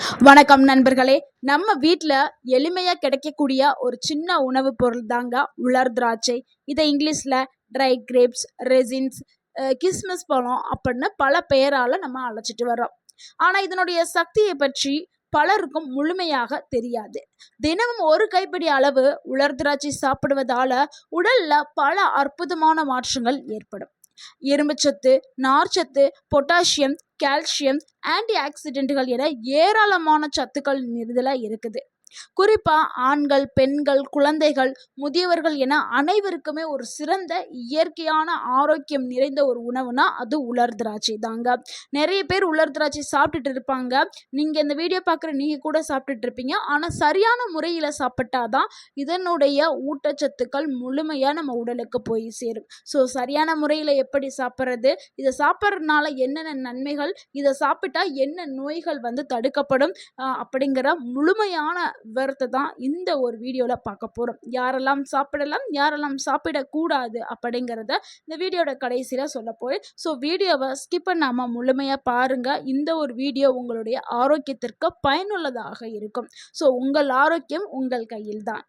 வணக்கம் நண்பர்களே. நம்ம வீட்டில் எளிமையாக கிடைக்கக்கூடிய ஒரு சின்ன உணவுப் பொருள் தாங்க உலர் திராட்சை. இதை இங்கிலீஷில் ட்ரை கிரேப்ஸ், ரெசின்ஸ், கிஸ்மிஸ் பழம் அப்படின்னு பல பெயரால் நம்ம அழைச்சிட்டு வர்றோம். ஆனால் இதனுடைய சக்தியை பற்றி பலருக்கும் முழுமையாக தெரியாது. தினமும் ஒரு கைப்பிடி அளவு உலர் திராட்சை சாப்பிடுவதால உடல்ல பல அற்புதமான மாற்றங்கள் ஏற்படும். இரும்புச்சத்து, நார்ச்சத்து, பொட்டாசியம், கால்சியம், ஆன்டி ஆக்சிடென்ட்கள் என ஏராளமான சத்துக்கள் இதில் இருக்குது. குறிப்பா ஆண்கள், பெண்கள், குழந்தைகள், முதியவர்கள் என அனைவருக்குமே ஒரு சிறந்த இயற்கையான ஆரோக்கியம் நிறைந்த ஒரு உணவுனா அது உலர் திராட்சை தாங்க. நிறைய பேர் உலர் திராட்சை சாப்பிட்டுட்டு இருப்பாங்க. நீங்க இந்த வீடியோ பார்க்குற நீங்க கூட சாப்பிட்டுட்டு இருப்பீங்க. ஆனால் சரியான முறையில் சாப்பிட்டாதான் இதனுடைய ஊட்டச்சத்துக்கள் முழுமையாக நம்ம உடலுக்கு போய் சேரும். ஸோ சரியான முறையில் எப்படி சாப்பிட்றது, இதை சாப்பிட்றதுனால என்னென்ன நன்மைகள், இதை சாப்பிட்டா என்ன நோய்கள் தடுக்கப்படும் அப்படிங்கிற முழுமையான விவரத்தை தான் இந்த ஒரு வீடியோவில் பார்க்க போகிறோம். யாரெல்லாம் சாப்பிடலாம், யாரெல்லாம் சாப்பிடக்கூடாது அப்படிங்கிறத இந்த வீடியோட கடைசியில் சொல்ல போகிறேன். ஸோ வீடியோவை ஸ்கிப் பண்ணாமல் முழுமையாக பாருங்கள். இந்த ஒரு வீடியோ உங்களுடைய ஆரோக்கியத்திற்கு பயனுள்ளதாக இருக்கும். ஸோ உங்கள் ஆரோக்கியம் உங்கள் கையில் தான்.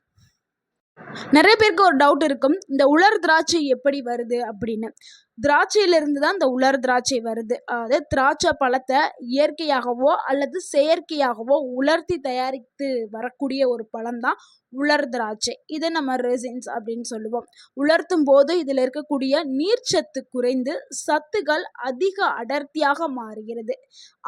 நிறைய பேருக்கு ஒரு டவுட் இருக்கும், இந்த உலர் திராட்சை எப்படி வருது அப்படின்னு. திராட்சையிலிருந்து தான் இந்த உலர் திராட்சை வருது. அதாவது திராட்சை பழத்தை இயற்கையாகவோ அல்லது செயற்கையாகவோ உலர்த்தி தயாரித்து வரக்கூடிய ஒரு பழம் தான் உலர் திராட்சை. இதை நம்ம ரெசின்ஸ் அப்படின்னு சொல்லுவோம். உலர்த்தும் போது இதில் இருக்கக்கூடிய நீர்ச்சத்து குறைந்து சத்துக்கள் அதிக அடர்த்தியாக மாறுகிறது.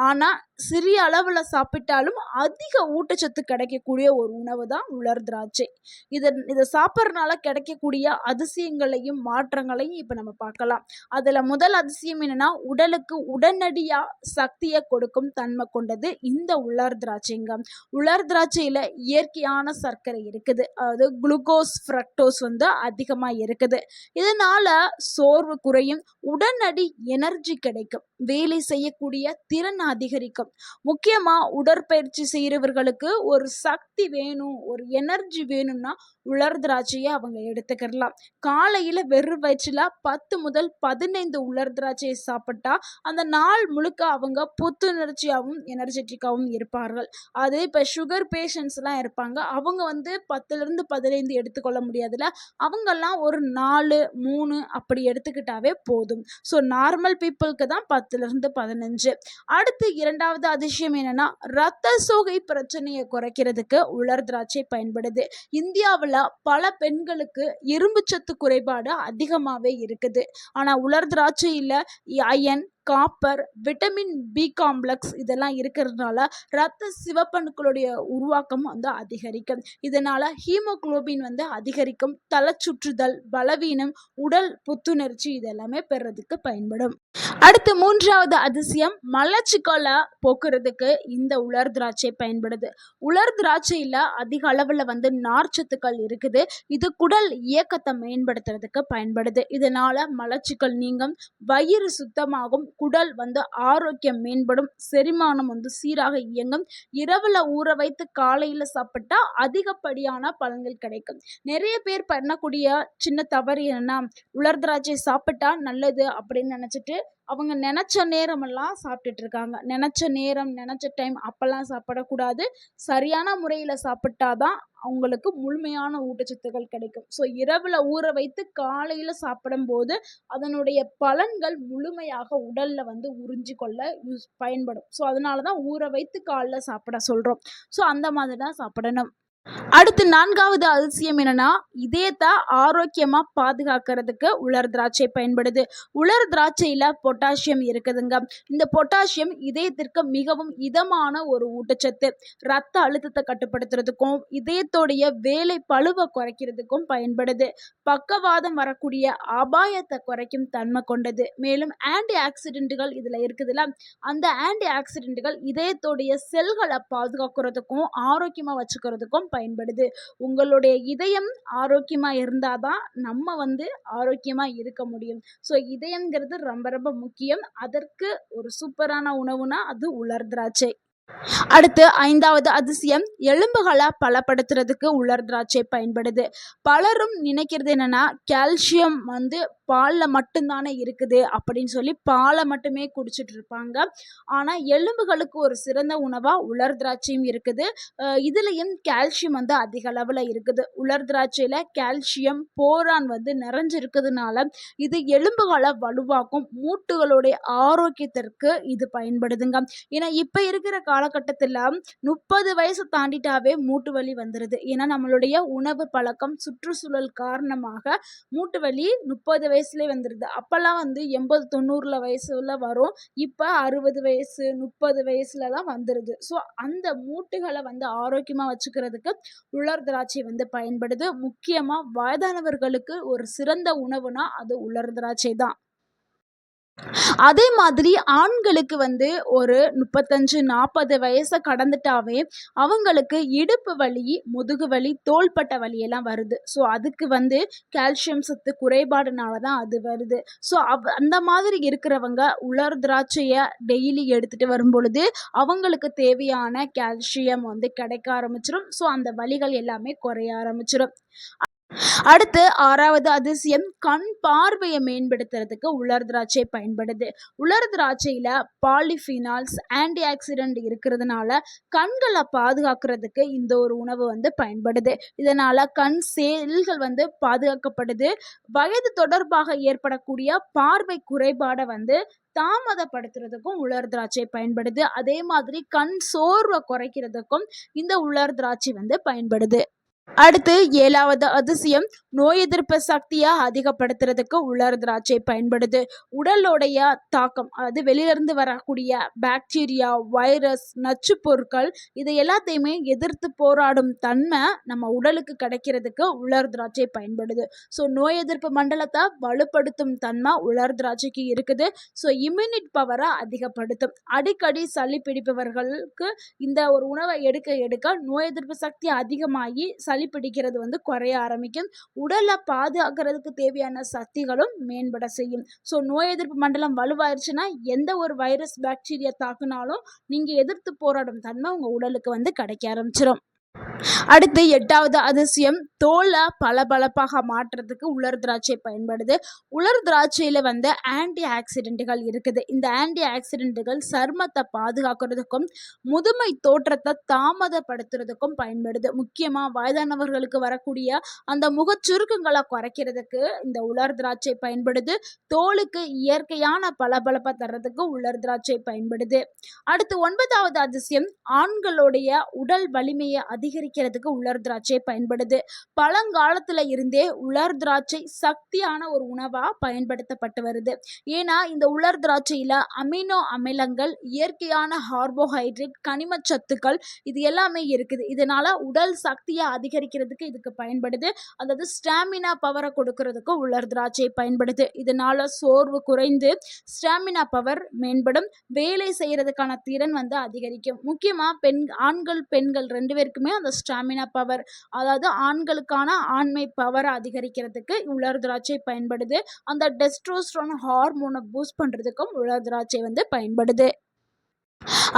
ஆனால் சிறிய அளவில் சாப்பிட்டாலும் அதிக ஊட்டச்சத்து கிடைக்கக்கூடிய ஒரு உணவு தான் உலர் திராட்சை. இதை சாப்பிட்றதுனால கிடைக்கக்கூடிய அதிசயங்களையும் மாற்றங்களையும் இப்போ நம்ம பார்க்கலாம். அதில் முதல் அதிசயம் என்னன்னா, உடலுக்கு உடனடியாக சக்தியை கொடுக்கும் தன்மை கொண்டது இந்த உலர் திராட்சைங்க. உலர் திராட்சையில் இயற்கையான சர்க்கரை இருக்குது. அதாவது குளுக்கோஸ், ஃப்ரக்டோஸ் அதிகமாக இருக்குது. இதனால சோர்வு குறையும், உடனடி எனர்ஜி கிடைக்கும், வேலை செய்யக்கூடிய திறன் அதிகரிக்கும். முக்கியமாக உடற்பயிற்சி செய்கிறவர்களுக்கு ஒரு சக்தி வேணும், ஒரு எனர்ஜி வேணும்னா உலர் திராட்சையை அவங்க எடுத்துக்கலாம். காலையில் வெறும் வயிற்றில் 10 முதல் 15 உலர் திராட்சையை சாப்பிட்டா அந்த நாள் முழுக்க அவங்க புத்துணர்ச்சியாகவும் எனர்ஜெட்டிக்காகவும் இருப்பார்கள். அது இப்போ சுகர் பேஷண்ட்ஸ்லாம் இருப்பாங்க, அவங்க 10லிருந்து 15 எடுத்துக்கொள்ள முடியாதுல்ல, அவங்கெல்லாம் ஒரு 4, 3 அப்படி எடுத்துக்கிட்டாவே போதும். ஸோ நார்மல் பீப்புளுக்கு தான் 10லிருந்து 15. அடுத்து இரண்டாவது அதிசயம் என்னன்னா, இரத்த சோகை பிரச்சனையை குறைக்கிறதுக்கு உலர் திராட்சை பயன்படுது. இந்தியாவில் பல பெண்களுக்கு இரும்புச்சத்து குறைபாடு அதிகமாகவே இருக்குது. ஆனால் உலர் திராட்சையில் iron, copper, vitamin B complex இதெல்லாம் இருக்கிறதுனால இரத்த சிவப்பணுக்களுடைய உருவாக்கம் அதிகரிக்கும். இதனால் ஹீமோகுளோபின் அதிகரிக்கும். தலை சுற்றுதல், பலவீனம், உடல் புத்துணர்ச்சி இதெல்லாமே பெறதுக்கு பயன்படும். அடுத்து மூன்றாவது அதிசயம், மலச்சிக்கலை போக்குறதுக்கு இந்த உலர் திராட்சை பயன்படுது. உலர் திராட்சையில் அதிக அளவில் நார்ச்சத்துக்கள் இருக்குது. இது குடல் இயக்கத்தை மேம்படுத்துறதுக்கு பயன்படுது. இதனால மலச்சிக்கல் நீங்கும், வயிறு சுத்தமாகும், குடல் ஆரோக்கியம் மேம்படும், செரிமானம் சீராக இயங்கும். இரவுல ஊற வைத்து காலையில் சாப்பிட்டா அதிகப்படியான பலன்கள் கிடைக்கும். நிறைய பேர் பண்ணக்கூடிய சின்ன தவறு என்னன்னா, உலர் திராட்சை சாப்பிட்டா நல்லது அப்படின்னு நினச்சிட்டு அவங்க நினச்ச நேரமெல்லாம் சாப்பிட்டுட்டு இருக்காங்க. நினச்ச நேரம், நினச்ச டைம் அப்போல்லாம் சாப்பிடக்கூடாது. சரியான முறையில் சாப்பிட்டாதான் அவங்களுக்கு முழுமையான ஊட்டச்சத்துக்கள் கிடைக்கும். ஸோ இரவில் ஊற வைத்து காலையில் சாப்பிடும்போது அதனுடைய பலன்கள் முழுமையாக உடலில் உறிஞ்சி கொள்ள பயன்படும். ஸோ அதனால தான் ஊற வைத்து காலைல சாப்பிட சொல்கிறோம். ஸோ அந்த மாதிரி தான் சாப்பிடணும். அடுத்து நான்காவது அதிசயம் என்னன்னா, இதயத்தை ஆரோக்கியமா பாதுகாக்கிறதுக்கு உலர் திராட்சை பயன்படுது. உலர் திராட்சையில பொட்டாசியம் இருக்குதுங்க. இந்த பொட்டாசியம் இதயத்திற்கு மிகவும் இதமான ஒரு ஊட்டச்சத்து. ரத்த அழுத்தத்தை கட்டுப்படுத்துறதுக்கும் இதயத்தோடைய வேலை பளுவை குறைக்கிறதுக்கும் பயன்படுது. பக்கவாதம் வரக்கூடிய அபாயத்தை குறைக்கும் தன்மை கொண்டது. மேலும் ஆன்டி ஆக்சிடென்ட்கள் இதுல இருக்குதுல்ல, அந்த ஆன்டி ஆக்சிடென்ட்கள் இதயத்தோடைய செல்களை பாதுகாக்கிறதுக்கும் ஆரோக்கியமா வச்சுக்கிறதுக்கும் பயன்படுது. உங்களுடைய இதயம் ஆரோக்கியமா இருந்தாதான் நம்ம ஆரோக்கியமா இருக்க முடியும். ஸோ இதயம்ங்கிறது ரொம்ப ரொம்ப முக்கியம். அதற்கு ஒரு சூப்பரான உணவுனா அது உலர் திராட்சை. அடுத்து 5வது அதிசயம், எலும்புகளை பலப்படுத்துறதுக்கு உலர் திராட்சை பயன்படுது. பலரும் நினைக்கிறது என்னன்னா, கால்சியம் வந்து பால்ல மட்டும்தானே இருக்குது அப்படின்னு சொல்லி பாலை மட்டுமே குடிச்சிட்டு இருப்பாங்க. ஆனா எலும்புகளுக்கு ஒரு சிறந்த உணவா உலர் திராட்சையும் இருக்குது. இதுலயும் கால்சியம் வந்து அதிக அளவுல இருக்குது. உலர் திராட்சையில கால்சியம், போரான் வந்து நிறைஞ்சிருக்கிறதுனால இது எலும்புகளை வலுவாக்கும், மூட்டுகளுடைய ஆரோக்கியத்திற்கு இது பயன்படுதுங்க. ஏன்னா இப்ப இருக்கிற காலகட்டத்துல 30 வயசு தாண்டிட்டாவே மூட்டு வலி வந்துருது. ஏன்னா நம்மளுடைய உணவு பழக்கம், சுற்றுச்சூழல் காரணமாக மூட்டு வலி 30 வயசுலயே வந்துருது. அப்பெல்லாம் வந்து 80, 90 வயசுல வரும். இப்ப 60 வயசு, 30 வயசுலலாம் வந்துருது. ஸோ அந்த மூட்டுகளை வந்து ஆரோக்கியமா வச்சுக்கிறதுக்கு உலர் திராட்சை வந்து பயன்படுது. முக்கியமா வயதானவர்களுக்கு ஒரு சிறந்த உணவுனா அது உலர் திராட்சை தான். அதே மாதிரி ஆண்களுக்கு வந்து ஒரு 35, 40 வயசை கடந்துட்டாவே அவங்களுக்கு இடுப்பு வலி, முதுகு வலி, தோள்பட்டை வலி எல்லாம் வருது. ஸோ அதுக்கு வந்து கால்சியம் சத்து குறைபாடுனால தான் அது வருது. ஸோ அந்த மாதிரி இருக்கிறவங்க உலர் திராட்சையை டெய்லி எடுத்துட்டு வரும் பொழுது அவங்களுக்கு தேவையான கால்சியம் வந்து கிடைக்க ஆரம்பிச்சிடும். ஸோ அந்த வலிகள் எல்லாமே குறைய ஆரம்பிச்சிடும். அடுத்து 6வது அதிசயம், கண் பார்வையை மேம்படுத்துறதுக்கு உலர் திராட்சை பயன்படுது. உலர் திராட்சையில பாலிஃபினால்ஸ், ஆன்டி ஆக்சிடென்ட் இருக்கிறதுனால கண்களை பாதுகாக்கிறதுக்கு இந்த ஒரு உணவு வந்து பயன்படுது. இதனால கண் செல்கள் வந்து பாதுகாக்கப்படுது. வயது தொடர்பாக ஏற்படக்கூடிய பார்வை குறைபாடை வந்து தாமதப்படுத்துறதுக்கும் உலர் திராட்சை பயன்படுது. அதே மாதிரி கண் சோர்வை குறைக்கிறதுக்கும் இந்த உலர் திராட்சை வந்து பயன்படுது. அடுத்து 7வது அதிசயம், நோய் எதிர்ப்பு சக்தியை அதிகப்படுத்துறதுக்கு உலர் திராட்சை பயன்படுது. உடலுடைய தாக்கம், அதாவது வெளியிலிருந்து வரக்கூடிய பாக்டீரியா, வைரஸ், நச்சு பொருட்கள் இதை எல்லாத்தையுமே எதிர்த்து போராடும் தன்மை நம்ம உடலுக்கு கிடைக்கிறதுக்கு உலர் திராட்சை பயன்படுது. ஸோ நோய் எதிர்ப்பு மண்டலத்தை வலுப்படுத்தும் தன்மை உலர் திராட்சைக்கு இருக்குது. ஸோ இம்யூனிட் பவரை அதிகப்படுத்தும். அடிக்கடி சளி பிடிப்பவர்களுக்கு இந்த ஒரு உணவை எடுக்க எடுக்க நோய் எதிர்ப்பு சக்தி அதிகமாகி சளி பிடிக்கிறது வந்து குறைய ஆரம்பிக்கும். உடலை பாதுகாக்கிறதுக்கு தேவையான சக்திகளும் மேம்பட செய்யும். ஸோ நோய் எதிர்ப்பு மண்டலம் வலுவாயிருச்சுன்னா எந்த ஒரு வைரஸ், பாக்டீரியா தாக்குனாலும் நீங்க எதிர்த்து போராடும் தன்மை உங்க உடலுக்கு வந்து கிடைக்க ஆரம்பிச்சிடும். அடுத்து 8வது அதிசயம், தோலை பளபளப்பாக மாற்றுறதுக்கு உலர் திராட்சை பயன்படுது. உலர் திராட்சையில வந்து ஆன்டி ஆக்சிடென்ட்டுகள் இருக்குது. இந்த ஆன்டி ஆக்சிடென்ட்டுகள் சருமத்தை பாதுகாக்கிறதுக்கும் முதுமை தோற்றத்தை தாமதப்படுத்துறதுக்கும் பயன்படுது. முக்கியமா வயதானவர்களுக்கு வரக்கூடிய அந்த முகச்சுருக்கங்களை குறைக்கிறதுக்கு இந்த உலர் திராட்சை பயன்படுது. தோலுக்கு இயற்கையான பளபளப்பை தர்றதுக்கு உலர் திராட்சை பயன்படுது. அடுத்து 9வது அதிசயம், ஆண்களுடைய உடல் வலிமையை அதிகரிக்கிறதுக்கு உலர் திராட்சை பயன்படுது. பழங்காலத்துல இருந்தே உலர் திராட்சை சக்தியான ஒரு உணவா பயன்படுத்தப்பட்டு வருது. ஏன்னா இந்த உலர் திராட்சையில அமினோ அமிலங்கள், இயற்கையான கார்போஹைட்ரேட், கனிம சத்துக்கள் இது எல்லாமே இருக்குது. இதனால உடல் சக்தியை அதிகரிக்கிறதுக்கு இதுக்கு பயன்படுது. அதாவது ஸ்டாமினா பவரை கொடுக்கறதுக்கு உலர் திராட்சை பயன்படுது. இதனால சோர்வு குறைந்து ஸ்டாமினா பவர் மேம்படும். வேலை செய்யறதுக்கான திறன் வந்து அதிகரிக்கும். முக்கியமா ஆண்கள், பெண்கள் 2 பேருக்குமே அந்த ஸ்டாமினா பவர், அதாவது ஆண்களுக்கான ஆண்மை பவரை அதிகரிக்கிறதுக்கு உலர் திராட்சை பயன்படுது. அந்த டெஸ்டோஸ்டெரான் ஹார்மோனை பூஸ்ட் பண்றதுக்கும் உலர் திராட்சை வந்து பயன்படுது.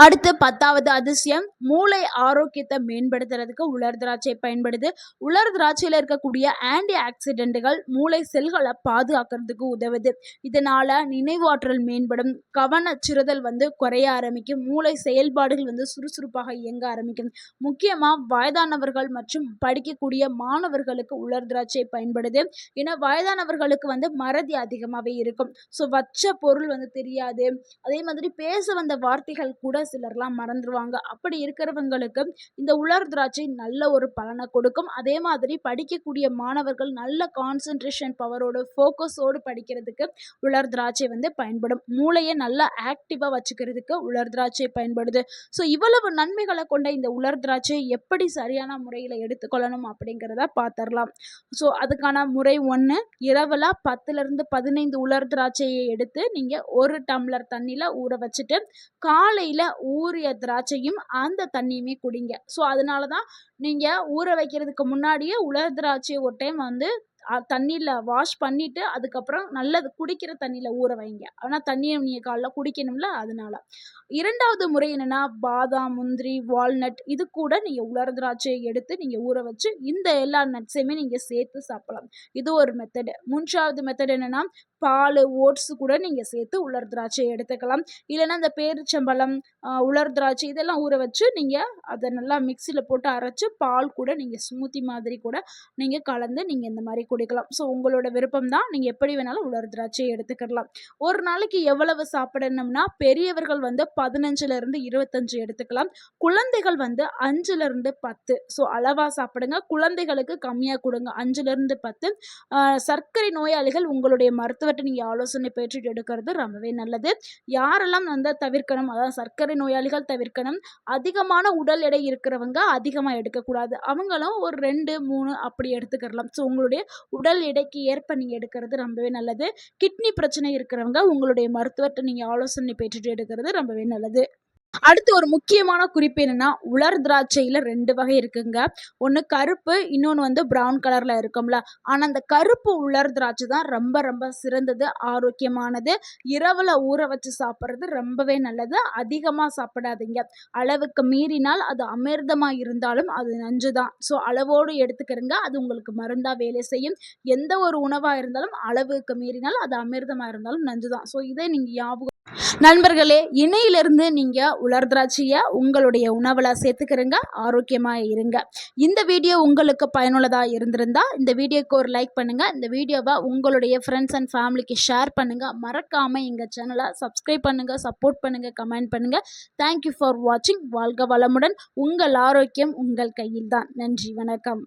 அடுத்து 10வது அதிசயம், மூளை ஆரோக்கியத்தை மேம்படுத்துறதுக்கு உலர் திராட்சை பயன்படுது. உலர் திராட்சையில் இருக்கக்கூடிய ஆன்டி ஆக்சிடென்ட்டுகள் மூளை செல்களை பாதுகாக்கிறதுக்கு உதவுது. இதனால நினைவாற்றல் மேம்படும், கவனச்சிறுதல் வந்து குறைய ஆரம்பிக்கும், மூளை செயல்பாடுகள் வந்து சுறுசுறுப்பாக இயங்க ஆரம்பிக்கும். முக்கியமாக வயதானவர்கள் மற்றும் படிக்கக்கூடிய மாணவர்களுக்கு உலர் திராட்சை பயன்படுது. ஏன்னா வயதானவர்களுக்கு வந்து மறதி அதிகமாகவே இருக்கும். ஸோ வச்ச பொருள் வந்து தெரியாது. அதே மாதிரி பேச வந்த வார்த்தைகள் கூட சிலர்லாம் மறந்துடுவாங்க. அப்படி இருக்கிறவங்களுக்கு இந்த உலர் திராட்சை நல்ல ஒரு பலனை கொடுக்கும். அதே மாதிரி படிக்கக்கூடிய மாணவர்கள் நல்ல கான்சென்ட்ரேஷன் பவரோடு, ஃபோக்கஸோடு படிக்கிறதுக்கு உலர் திராட்சை வந்து பயன்படும். மூளையை நல்லா ஆக்டிவாக வச்சுக்கிறதுக்கு உலர் திராட்சை பயன்படுது. ஸோ இவ்வளவு நன்மைகளை கொண்ட இந்த உலர் திராட்சை எப்படி சரியான முறையில் எடுத்துக்கொள்ளணும் அப்படிங்கிறத பார்த்துடலாம். ஸோ அதுக்கான முறை 1, இரவில் 10லிருந்து 15 உலர் திராட்சையை எடுத்து நீங்கள் 1 டம்ளர் தண்ணியில் ஊற வச்சுட்டு காலையில் ஊறிய திராட்சையும் அந்த தண்ணியுமே குடிங்க. ஸோ அதனால தான் நீங்கள் ஊற வைக்கிறதுக்கு முன்னாடியே உலர் திராட்சையை ஒரு டைம் வந்து தண்ணியில் வாஷ் பண்ணிவிட்டு அதுக்கப்புறம் நல்லது குடிக்கிற தண்ணியில் ஊற வைங்க. ஆனால் தண்ணியை நீங்கள் காலைல குடிக்கணும்ல, அதனால. 2வது முறை என்னென்னா, பாதாம், முந்திரி, வால்நட் இது கூட நீங்கள் உலர் திராட்சையை எடுத்து நீங்கள் ஊற வச்சு இந்த எல்லா நட்ஸையுமே நீங்கள் சேர்த்து சாப்பிடலாம். இது ஒரு மெத்தடு. 3வது மெத்தட் என்னென்னா, பால், ஓட்ஸு கூட நீங்கள் சேர்த்து உலர் திராட்சையை எடுத்துக்கலாம். இல்லைன்னா இந்த பேரிச்சம்பழம், உலர் திராட்சை இதெல்லாம் ஊற வச்சு நீங்கள் அதை நல்லா மிக்சியில் போட்டு அரைச்சி பால் கூட நீங்கள் ஸ்மூத்தி மாதிரி கூட நீங்கள் கலந்து நீங்கள் இந்த மாதிரி குடிக்கலாம். ஸோ உங்களோட விருப்பம் தான். நீங்கள் எப்படி வேணாலும் உலர் திராட்சையை எடுத்துக்கலாம். ஒரு நாளைக்கு எவ்வளவு சாப்பிடணும்னா, பெரியவர்கள் 15லிருந்து 25 எடுத்துக்கலாம். குழந்தைகள் 5லிருந்து 10. ஸோ அளவாக சாப்பிடுங்க. குழந்தைகளுக்கு கம்மியாக கொடுங்க, 5லிருந்து 10. சர்க்கரை நோயாளிகள் உங்களுடைய மருத்துவர்கிட்ட நீங்கள் ஆலோசனை பெற்றுட்டு எடுக்கிறது ரொம்பவே நல்லது. யாரெல்லாம் தவிர்க்கணும், அதாவது சர்க்கரை நோயாளிகள் தவிர்க்கணும். அதிகமான உடல் எடை இருக்கிறவங்க அதிகமாக எடுக்கக்கூடாது. அவங்களும் ஒரு 2, 3 அப்படி எடுத்துக்கலாம். ஸோ உங்களுடைய உடல் எடைக்கு ஏற்ப நீங்கள் எடுக்கிறது ரொம்பவே நல்லது. கிட்னி பிரச்சனை இருக்கிறவங்க உங்களுடைய மருத்துவர்கிட்ட நீங்கள் ஆலோசனை பெற்றுட்டு எடுக்கிறது ரொம்பவே நல்லது. அடுத்து ஒரு முக்கியமான குறிப்பு என்னன்னா, உலர் திராட்சையில் 2 வகை இருக்குங்க. ஒன்று கருப்பு, இன்னொன்று ப்ரௌன் கலரில் இருக்கும்ல. ஆனால் அந்த கருப்பு உலர் திராட்சை தான் ரொம்ப ரொம்ப சிறந்தது, ஆரோக்கியமானது. இரவில் ஊற வச்சு சாப்பிட்றது ரொம்பவே நல்லது. அதிகமாக சாப்பிடாதீங்க. அளவுக்கு மீறினால் அது அமிர்தமாக இருந்தாலும் அது நஞ்சு தான். ஸோ அளவோடு எடுத்துக்கிறங்க. அது உங்களுக்கு மருந்தாக வேலை செய்யும். எந்த ஒரு உணவாக இருந்தாலும் அளவுக்கு மீறினால் அது அமிர்தமாக இருந்தாலும் நஞ்சு தான். ஸோ இதை நீங்கள் ஞாபகம் நண்பர்களே, இணையிலிருந்து நீங்கள் உலர் திராட்சையை உங்களுடைய உணவில் சேர்த்துக்கிறங்க. ஆரோக்கியமாக இருங்க. இந்த வீடியோ உங்களுக்கு பயனுள்ளதாக இருந்திருந்தா இந்த வீடியோக்கு ஒரு லைக் பண்ணுங்கள். இந்த வீடியோவை உங்களுடைய ஃப்ரெண்ட்ஸ் அண்ட் ஃபேமிலிக்கு ஷேர் பண்ணுங்கள். மறக்காமல் எங்கள் சேனலை சப்ஸ்கிரைப் பண்ணுங்கள், சப்போர்ட் பண்ணுங்கள், கமெண்ட் பண்ணுங்கள். தேங்க்யூ ஃபார் வாட்சிங். வாழ்க வளமுடன். உங்கள் ஆரோக்கியம் உங்கள் கையில் தான். நன்றி, வணக்கம்.